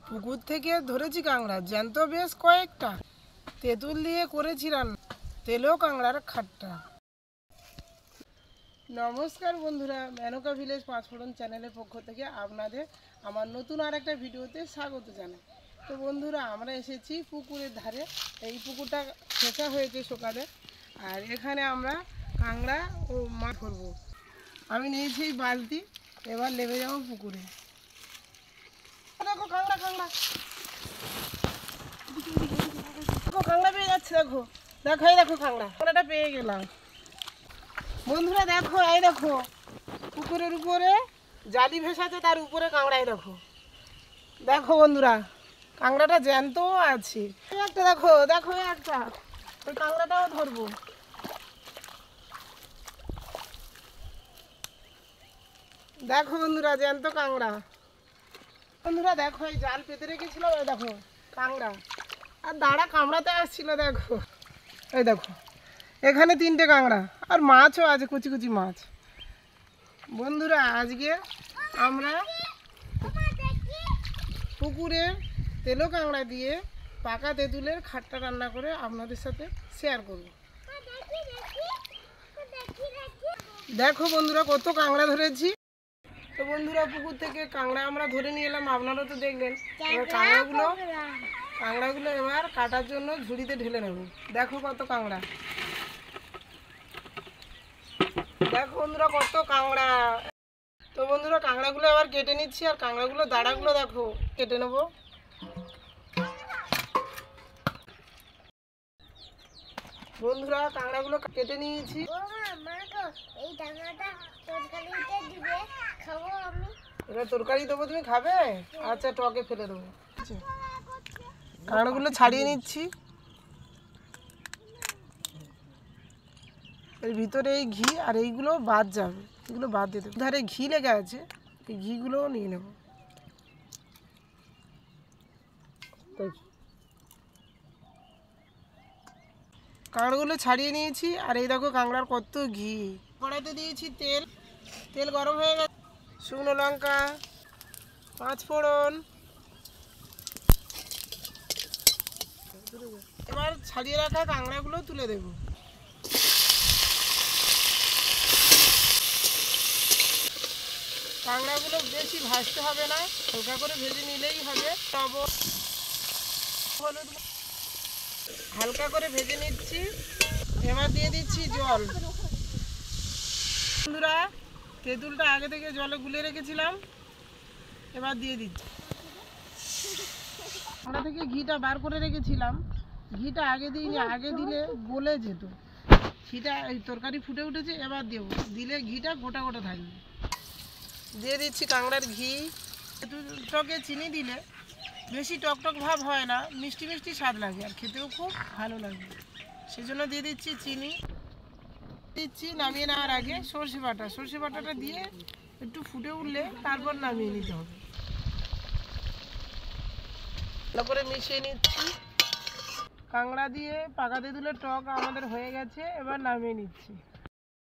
পুকুর থেকে ধরেছি কাঁকড়া, জ্যান্ত বেশ কয়েকটা। তেঁতুল দিয়ে করেছি রান্না, তেলেও কাঁকড়ার খাট্টা। নমস্কার বন্ধুরা, মেনকা ভিলেজ পাঁচফোড়ন চ্যানেলের পক্ষ থেকে আপনাদের আমার নতুন আর একটা ভিডিওতে স্বাগত জানাই। তো বন্ধুরা, আমরা এসেছি পুকুরের ধারে। এই পুকুরটা ছেঁচা হয়েছে সকালে, আর এখানে আমরা কাঁকড়া ও মাছ ধরবো। আমি নিয়েছি এই বালতি, এবার নেমে যাবো পুকুরে। দেখো কাঁকড়া, কাঁকড়া দেখো, কাঁকড়া পেয়ে যাচ্ছে। দেখো দেখো, এই দেখো কাঁকড়াটা পেয়ে গেলাম। বন্ধুরা দেখো, এই দেখো পুকুরের উপরে জালি ভেসাছে, তার উপরে কাঁকড়াই দেখো। দেখো বন্ধুরা, কাঁকড়াটা জ্যান্তও আছে। একটা দেখো, দেখো একটা, ওই কাঁকড়াটাও ধরবো। দেখো বন্ধুরা, জ্যান্ত কাঁকড়া। বন্ধুরা দেখো, এই জাল পেতে রেখেছিলাম, ওই দেখো কাঁকড়া, আর দাঁড়া কামড়াতে আসছিল। দেখো এই দেখো, এখানে 3টে কাঁকড়া, আর মাছও আছে, কুচি কুচি মাছ। বন্ধুরা, আজকে আমরা পুকুরে তেলো কাঁকড়া দিয়ে পাকা তেঁতুলের খাট্টা রান্না করে আপনাদের সাথে শেয়ার করব। দেখো বন্ধুরা, কত কাঁকড়া ধরেছি। তো বন্ধুরা, পুকুর থেকে কাঁকড়া আমরা ধরে নিয়ে এলাম, আপনারা তো দেখলেন। এবার কাঁকড়াগুলো এবার কাটার জন্য ঝুড়িতে ঢেলে নেব। দেখো কত কাঁকড়া, দেখো বন্ধুরা কত কাঁকড়া। তো বন্ধুরা, কাঁকড়াগুলো এবার কেটে নিচ্ছি, আর কাঁকড়াগুলো দাঁড়াগুলো দেখো কেটে নেব। বন্ধুরা, কাঁকড়াগুলো কেটে নিয়েছি। এবার তরকারি দেবো, তুমি খাবে? আচ্ছা, টকে ফেলে দেবো। কাঁকড়াগুলো ছাড়িয়ে নিচ্ছি। এর ভিতরে এই ঘি আর এইগুলো বাদ যাবে, এগুলো বাদ দিয়ে দেবো। ধারে ঘি লেগে আছে, এই ঘিগুলোও নিয়ে নেব। কাঁকড়াগুলো ছাড়িয়ে নিয়েছি, আর এই দেখো কাঁকড়ার কত ঘি। কড়াইতে দিয়েছি তেল, তেল গরম হয়ে গেছে। শুকনো লঙ্কা, পাঁচফোড়ন, এবার ছাড়িয়ে রাখা কাঁকড়াগুলো তুলে দেব। কাঁকড়াগুলো বেশি ভাজতে হবে না, হালকা করে ভেজে নিলেই হবে। হলুদ হালকা করে ভেজে নিচ্ছি। এবার দিয়ে দিচ্ছি জল। বন্ধুরা, তেঁতুলটা আগে থেকে জলে গুলে রেখেছিলাম, এবার দিয়ে দিচ্ছি। আমরা থেকে ঘিটা বার করে রেখেছিলাম, ঘিটা আগে দিইনি, আগে দিলে গলে যেত। ঘিটা এই তরকারি ফুটে উঠেছে, এবার দেবো, দিলে ঘিটা গোটা গোটা থাকবে। দিয়ে দিচ্ছি কাঁকড়ার ঘি। টকে চিনি দিলে বেশি টকটক ভাব হয় না, মিষ্টি মিষ্টি স্বাদ লাগে, আর খেতেও খুব ভালো লাগে। সেজন্য দিয়ে দিচ্ছি চিনি। দিচ্ছি নামিয়ে নেওয়ার আগে সর্ষে বাটা। সর্ষে বাটাটা দিয়ে একটু ফুটে উঠলে তারপর নামিয়ে নিতে হবে। ভালো করে মিশিয়ে নিচ্ছি। কাঁকড়া দিয়ে পাকা তেঁতুলের টক আমাদের হয়ে গেছে, এবার নামিয়ে নিচ্ছি।